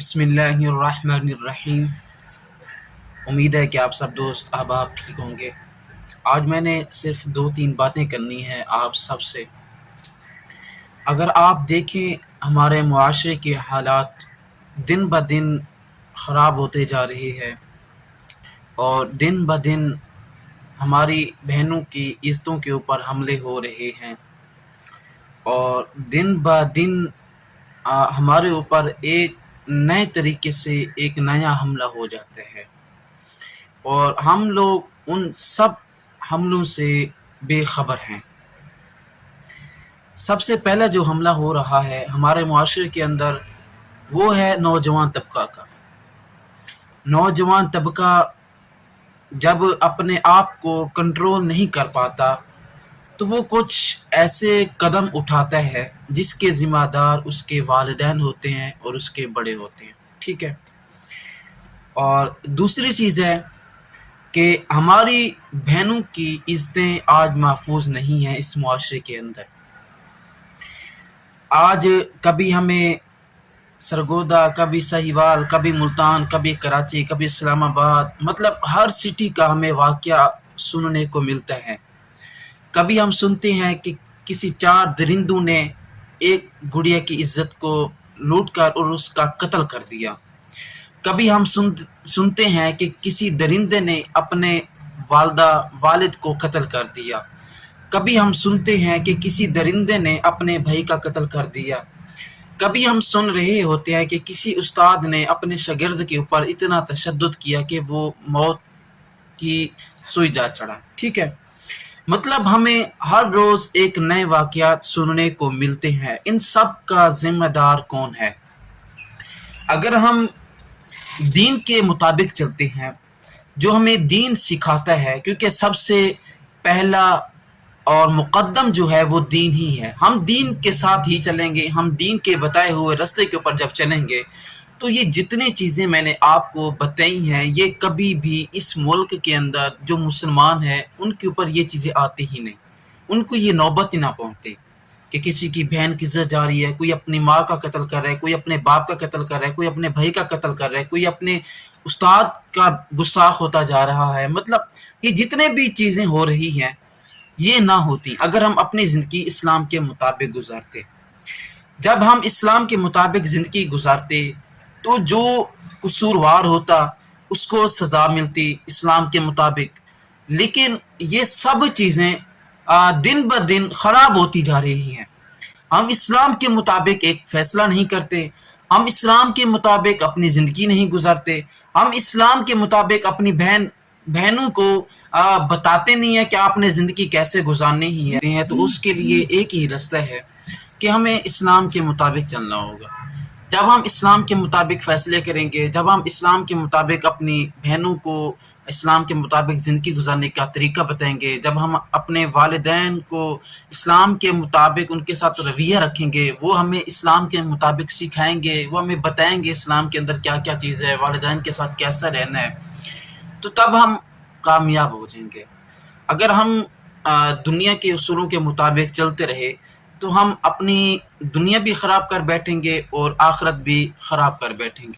بسم اللہ الرحمن الرحیم۔ امید ہے کہ آپ سب دوست احباب ٹھیک ہوں گے۔ آج میں نے صرف 2-3 باتیں کرنی ہیں آپ سب سے۔ اگر آپ دیکھیں ہمارے معاشرے کے حالات دن بہ دن خراب ہوتے جا رہے ہیں اور دن بہ دن ہماری بہنوں کی عزتوں کے اوپر حملے ہو رہے ہیں اور دن بہ دن ہمارے اوپر ایک نئے طریقے سے ایک نیا حملہ ہو جاتا ہے اور ہم لوگ ان سب حملوں سے بے خبر ہیں۔ سب سے پہلا جو حملہ ہو رہا ہے ہمارے معاشرے کے اندر وہ ہے نوجوان طبقہ کا۔ نوجوان طبقہ جب اپنے آپ کو کنٹرول نہیں کر پاتا تو وہ کچھ ایسے قدم اٹھاتا ہے جس کے ذمہ دار اس کے والدین ہوتے ہیں اور اس کے بڑے ہوتے ہیں، ٹھیک ہے۔ اور دوسری چیز ہے کہ ہماری بہنوں کی عزتیں آج محفوظ نہیں ہیں اس معاشرے کے اندر۔ آج کبھی ہمیں سرگودا، کبھی سہیوال، کبھی ملتان، کبھی کراچی، کبھی اسلام آباد، مطلب ہر سٹی کا ہمیں واقعہ سننے کو ملتا ہے۔ کبھی ہم سنتے ہیں کہ کسی 4 درندوں نے ایک گڑیا کی عزت کو لوٹ کر اور اس کا قتل کر دیا۔ کبھی ہم سنتے ہیں کہ کسی درندے نے اپنے والد کو قتل کر دیا۔ کبھی ہم سنتے ہیں کہ کسی درندے نے اپنے بھائی کا قتل کر دیا۔ کبھی ہم سن رہے ہوتے ہیں کہ کسی استاد نے اپنے شاگرد کے اوپر اتنا تشدد کیا کہ وہ موت کی سوئی جا چڑھا، ٹھیک ہے۔ مطلب ہمیں ہر روز ایک نئے واقعات سننے کو ملتے ہیں۔ ان سب کا ذمہ دار کون ہے؟ اگر ہم دین کے مطابق چلتے ہیں، جو ہمیں دین سکھاتا ہے، کیونکہ سب سے پہلا اور مقدم جو ہے وہ دین ہی ہے، ہم دین کے ساتھ ہی چلیں گے، ہم دین کے بتائے ہوئے راستے کے اوپر جب چلیں گے تو یہ جتنی چیزیں میں نے آپ کو بتائی ہیں یہ کبھی بھی اس ملک کے اندر جو مسلمان ہیں ان کے اوپر یہ چیزیں آتی ہی نہیں، ان کو یہ نوبت ہی نہ پہنچتی کہ کسی کی بہن کی عزت جا رہی ہے، کوئی اپنی ماں کا قتل کر رہا ہے، کوئی اپنے باپ کا قتل کر رہا ہے، کوئی اپنے بھائی کا قتل کر رہا ہے، کوئی اپنے استاد کا گستاخ ہوتا جا رہا ہے۔ مطلب یہ جتنے بھی چیزیں ہو رہی ہیں یہ نہ ہوتی اگر ہم اپنی زندگی اسلام کے مطابق گزارتے۔ جب ہم اسلام کے مطابق زندگی گزارتے تو جو قصوروار ہوتا اس کو سزا ملتی اسلام کے مطابق، لیکن یہ سب چیزیں دن بہ دن خراب ہوتی جا رہی ہیں۔ ہم اسلام کے مطابق ایک فیصلہ نہیں کرتے، ہم اسلام کے مطابق اپنی زندگی نہیں گزارتے، ہم اسلام کے مطابق اپنی بہنوں کو بتاتے نہیں ہیں کہ آپ نے زندگی کیسے گزارنی ہی ہے۔ تو اس کے لیے ایک ہی راستہ ہے کہ ہمیں اسلام کے مطابق چلنا ہوگا۔ جب ہم اسلام کے مطابق فیصلے کریں گے، جب ہم اسلام کے مطابق اپنی بہنوں کو اسلام کے مطابق زندگی گزارنے کا طریقہ بتائیں گے، جب ہم اپنے والدین کو اسلام کے مطابق ان کے ساتھ رویہ رکھیں گے، وہ ہمیں اسلام کے مطابق سکھائیں گے، وہ ہمیں بتائیں گے اسلام کے اندر کیا کیا چیز ہے، والدین کے ساتھ کیسا رہنا ہے، تو تب ہم کامیاب ہو جائیں گے۔ اگر ہم دنیا کے اصولوں کے مطابق چلتے رہے تو ہم اپنی دنیا بھی خراب کر بیٹھیں گے اور آخرت بھی خراب کر بیٹھیں گے۔